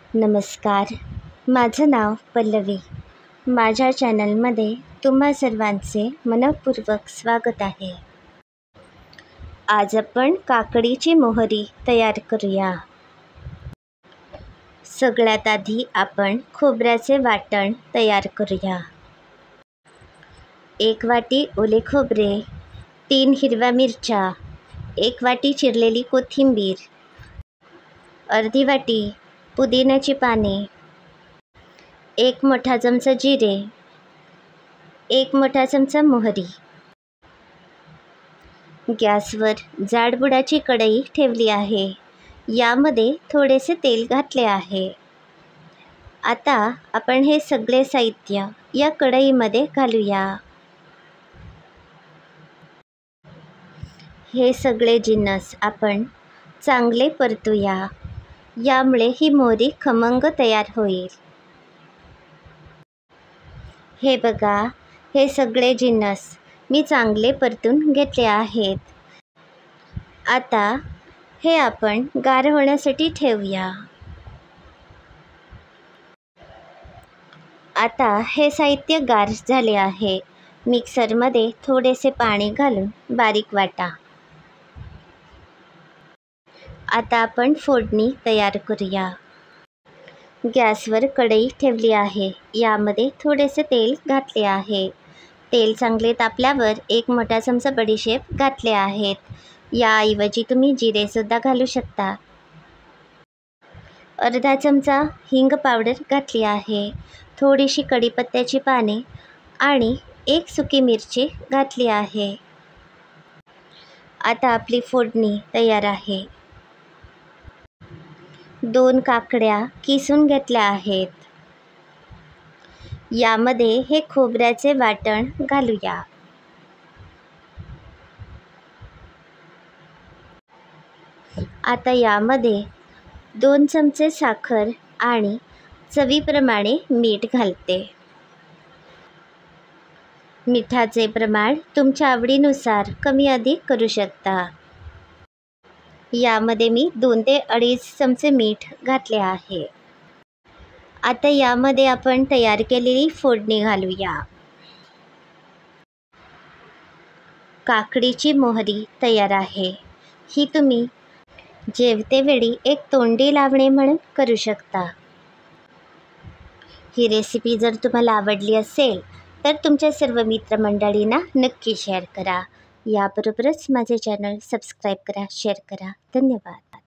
नमस्कार, माझं नाव पल्लवी. माझ्या चॅनलमध्ये तुम्हा सर्वांचे मनःपूर्वक स्वागत आहे. आज आपण काकडीची मोहरी तयार करूया. सगळ्यात आधी आपण खोबऱ्याचे वाटण तयार करूया. 1 वाटी ओले खोबरे, 3 हिरव्या मिरच्या, 1 वाटी चिरलेली कोथिंबीर, अर्धी वाटी पुदिन्याची पाने, 1 मोठा चमचा जिरे, 1 मोठा चमचा मोहरी. गॅसवर जाडबुडाची कढई ठेवली आहे. यामध्ये थोडेसे तेल घातले आहे. आता आपण हे सगळे साहित्य या कढईमध्ये घालूया. हे सगळे जिन्नस आपण चांगले परतूया. यामुळे ही मोहरी खमंग तयार होईल. हे बघा, हे सगळे जिन्नस मी चांगले परतून घेतले आहेत. आता हे आपण गार होण्यासाठी ठेवूया. आता हे साहित्य गार झाले आहे. मिक्सरमध्ये थोडेसे पाणी घालून बारीक वाटा. आता आपण फोडणी तयार करूया. गॅसवर कढई ठेवली आहे. यामध्ये थोडेसे तेल घातले आहे. तेल चांगले तापल्यावर 1 मोठा चमचा बडीशेप घातले आहेत. याऐवजी तुम्ही जिरेसुद्धा घालू शकता. अर्धा चमचा हिंग पावडर घातली आहे. थोडीशी कढीपत्त्याची पाने आणि 1 सुकी मिरची घातली आहे. आता आपली फोडणी तयार आहे. 2 काकड्या किसून घेतल्या आहेत. यामध्ये हे खोबऱ्याचे वाटण घालूया. आता यामध्ये 2 चमचे साखर आणि चवीप्रमाणे मीठ घालते. मिठाचे प्रमाण तुमच्या आवडीनुसार कमी अधिक करू शकता. यामध्ये मी 2 ते 2.5 चमचे मीठ घातले आहे. आता यामध्ये आपण तयार केलेली फोडणी घालूया. काकडीची मोहरी तयार आहे. ही तुम्ही जेवतेवेळी एक तोंडी लावणे म्हणून करू शकता. ही रेसिपी जर तुम्हाला आवडली असेल तर तुमच्या सर्व मित्रमंडळींना नक्की शेअर करा. याबरोबरच माझे चॅनल सबस्क्राईब करा, शेअर करा. धन्यवाद.